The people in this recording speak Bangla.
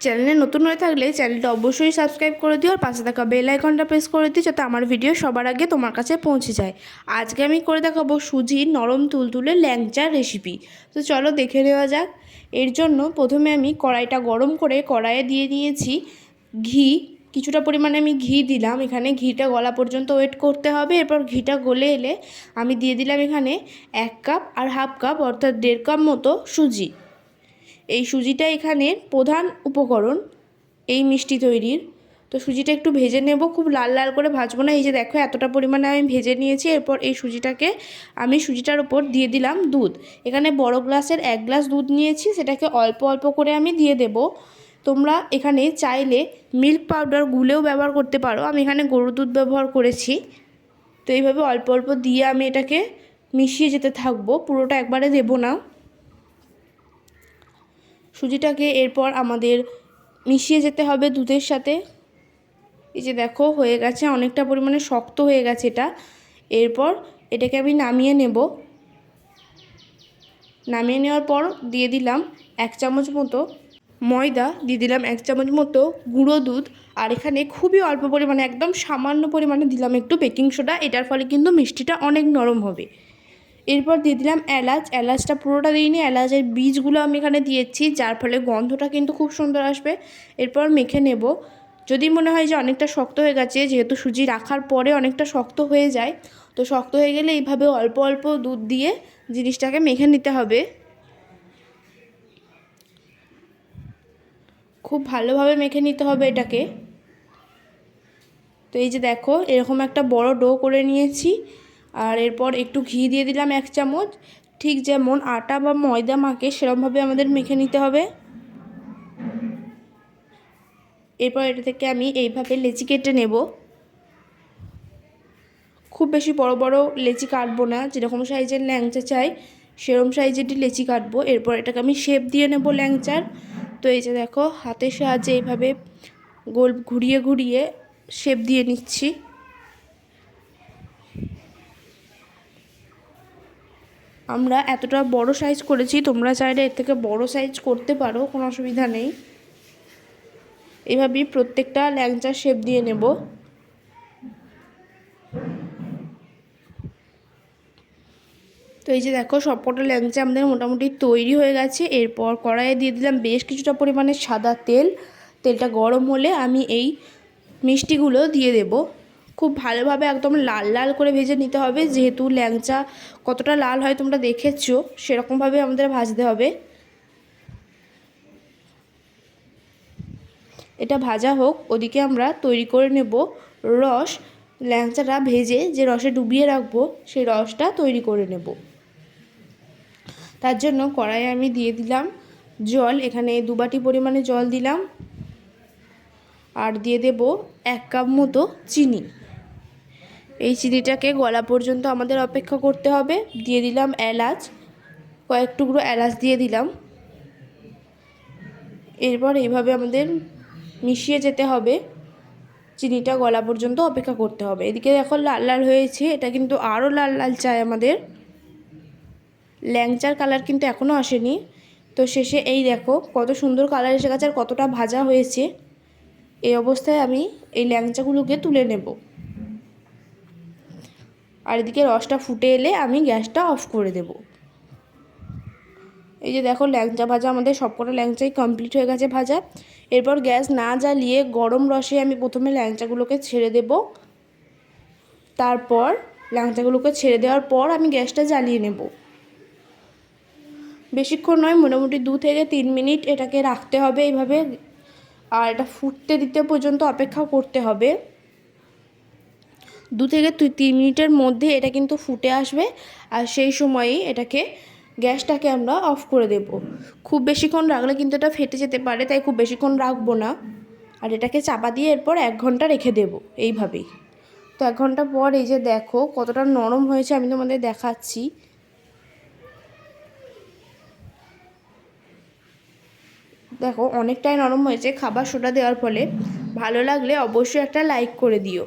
চ্যানেলে নতুন হয়ে থাকলে চ্যানেলটা অবশ্যই সাবস্ক্রাইব করে দিও আর পাশে থাকা বেল আইকনটা প্রেস করে দিও যাতে আমার ভিডিও সবার আগে তোমার কাছে পৌঁছে যায়। আজকে আমি করে দেখাবো সুজির নরম তুলতুলে ল্যাংচার রেসিপি। তো চলো দেখে নেওয়া যাক। এর জন্য প্রথমে আমি কড়াইটা গরম করে কড়াইয়ে দিয়ে দিয়েছি ঘি। কিছুটা পরিমাণে আমি ঘি দিলাম। এখানে ঘিটা গলা পর্যন্ত ওয়েট করতে হবে। এরপর ঘিটা গলে এলে আমি দিয়ে দিলাম এখানে 1 কাপ আর হাফ কাপ অর্থাৎ 1.5 কাপ মতো সুজি। এই সুজিটা এখানে প্রধান উপকরণ এই মিষ্টি তৈরির। তো সুজিটা একটু ভেজে নেব, খুব লাল লাল করে ভাজবো না। এই যে দেখো এতটা পরিমাণে আমি ভেজে নিয়েছি। এরপর এই সুজিটাকে আমি সুজিটার উপর দিয়ে দিলাম দুধ। এখানে বড় গ্লাসের 1 গ্লাস দুধ নিয়েছি, সেটাকে অল্প অল্প করে আমি দিয়ে দেব। তোমরা এখানে চাইলে মিল্ক পাউডার গুলেও ব্যবহার করতে পারো, আমি এখানে গরুর দুধ ব্যবহার করেছি। তো এইভাবে অল্প অল্প দিয়ে আমি এটাকে মিশিয়ে যেতে থাকবো, পুরোটা একবারে দেব না। সুজিটাকে এরপর আমাদের মিশিয়ে যেতে হবে দুধের সাথে। এই যে দেখো হয়ে গেছে, অনেকটা পরিমাণে শক্ত হয়ে গেছে এটা। এরপর এটাকে আমি নামিয়ে নেব। নামিয়ে নেওয়ার পর দিয়ে দিলাম 1 চামচ মতো ময়দা, দিয়ে দিলাম 1 চামচ মতো গুঁড়ো দুধ, আর এখানে খুবই অল্প পরিমাণে একদম সামান্য পরিমাণে দিলাম একটু বেকিং সোডা। এটার ফলে কিন্তু মিষ্টিটা অনেক নরম হবে। এরপর দিয়ে দিলাম এলাচ। এলাচটা পুরোটা দিইনি, এলাচের বীজগুলো আমি এখানে দিয়েছি, যার ফলে গন্ধটা কিন্তু খুব সুন্দর আসবে। এরপর মেখে নেব। যদি মনে হয় যে অনেকটা শক্ত হয়ে গেছে, যেহেতু সুজি রাখার পরে অনেকটা শক্ত হয়ে যায়, তো শক্ত হয়ে গেলে এইভাবে অল্প অল্প দুধ দিয়ে জিনিসটাকে মেখে নিতে হবে। খুব ভালোভাবে মেখে নিতে হবে এটাকে। তো এই যে দেখো এরকম একটা বড় ডো করে নিয়েছি। আর এরপর একটু ঘি দিয়ে দিলাম 1 চামচ। ঠিক যেমন আটা বা ময়দা মাখে সেরকমভাবে আমাদের মেখে নিতে হবে। এরপর এটা থেকে আমি এইভাবে লেচি কেটে নেব। খুব বেশি বড় বড় লেচি কাটবো না, যেরকম সাইজের ল্যাংচা চাই সেরকম সাইজেরই লেচি কাটবো। এরপর এটাকে আমি শেপ দিয়ে নেব ল্যাংচার। তো এই যে দেখো হাতের সাহায্যে এইভাবে গোল ঘুরিয়ে ঘুরিয়ে শেপ দিয়ে নিচ্ছি। আমরা এতটা বড় সাইজ করেছি, তোমরা চাইলে এর থেকে বড় সাইজ করতে পারো, কোনো অসুবিধা নেই। এভাবেই প্রত্যেকটা ল্যাংচার শেপ দিয়ে নেব। তো এই যে দেখো সবকটা ল্যাংচা আমাদের মোটামুটি তৈরি হয়ে গেছে। এরপর কড়াইয়ে দিয়ে দিলাম বেশ কিছুটা পরিমাণে সাদা তেল। তেলটা গরম হলে আমি এই মিষ্টিগুলো দিয়ে দেব। খুব ভালোভাবে একদম লাল লাল করে ভেজে নিতে হবে, যেহেতু ল্যাংচা কতটা লাল হয় তোমরা দেখেছো, সেরকমভাবে আমাদের ভাজতে হবে। এটা ভাজা হোক, ওদিকে আমরা তৈরি করে নেব রস। ল্যাংচাটা ভেজে যে রসে ডুবিয়ে রাখবো সেই রসটা তৈরি করে নেব। তার জন্য কড়াইয়ে আমি দিয়ে দিলাম জল। এখানে 2 বাটি পরিমাণে জল দিলাম। আর দিয়ে দেব 1 কাপ মতো চিনি। এই চিনিটাকে গলা পর্যন্ত আমাদের অপেক্ষা করতে হবে। দিয়ে দিলাম এলাচ, কয়েক টুকরো এলাচ দিয়ে দিলাম। এরপর এইভাবে আমাদের মিশিয়ে যেতে হবে, চিনিটা গলা পর্যন্ত অপেক্ষা করতে হবে। এদিকে এখন লাল লাল হয়েছে, এটা কিন্তু আরও লাল লাল চাই আমাদের। ল্যাংচার কালার কিন্তু এখনও আসেনি। তো শেষে এই দেখো কত সুন্দর কালার এসে গেছে আর কতটা ভাজা হয়েছে। এই অবস্থায় আমি এই ল্যাংচাগুলোকে তুলে নেব। আর এদিকে রসটা ফুটে এলে আমি গ্যাসটা অফ করে দেব। এই যে দেখো ল্যাংচা ভাজা আমাদের সবকটা ল্যাংচাই কমপ্লিট হয়ে গেছে ভাজা। এরপর গ্যাস না জ্বালিয়ে গরম রসে আমি প্রথমে ল্যাংচাগুলোকে ছেড়ে দেব। তারপর ল্যাংচাগুলোকে ছেড়ে দেওয়ার পর আমি গ্যাসটা জ্বালিয়ে নেব। বেশিক্ষণ নয়, মোটামুটি 2 থেকে 3 মিনিট এটাকে রাখতে হবে এইভাবে। আর এটা ফুটতে দিতে পর্যন্ত অপেক্ষা করতে হবে। 2 থেকে 3 মিনিটের মধ্যে এটা কিন্তু ফুটে আসবে। আর সেই সময়ই এটাকে গ্যাসটাকে আমরা অফ করে দেব। খুব বেশিক্ষণ রাখলে কিন্তু এটা ফেটে যেতে পারে, তাই খুব বেশিক্ষণ রাখবো না। আর এটাকে চাপা দিয়ে এরপর 1 ঘন্টা রেখে দেব এইভাবেই। তো 1 ঘন্টা পর এই যে দেখো কতটা নরম হয়েছে, আমি তোমাদের দেখাচ্ছি। দেখো অনেকটাই নরম হয়েছে খাবার সোডা দেওয়ার ফলে। ভালো লাগলে অবশ্যই একটা লাইক করে দিও।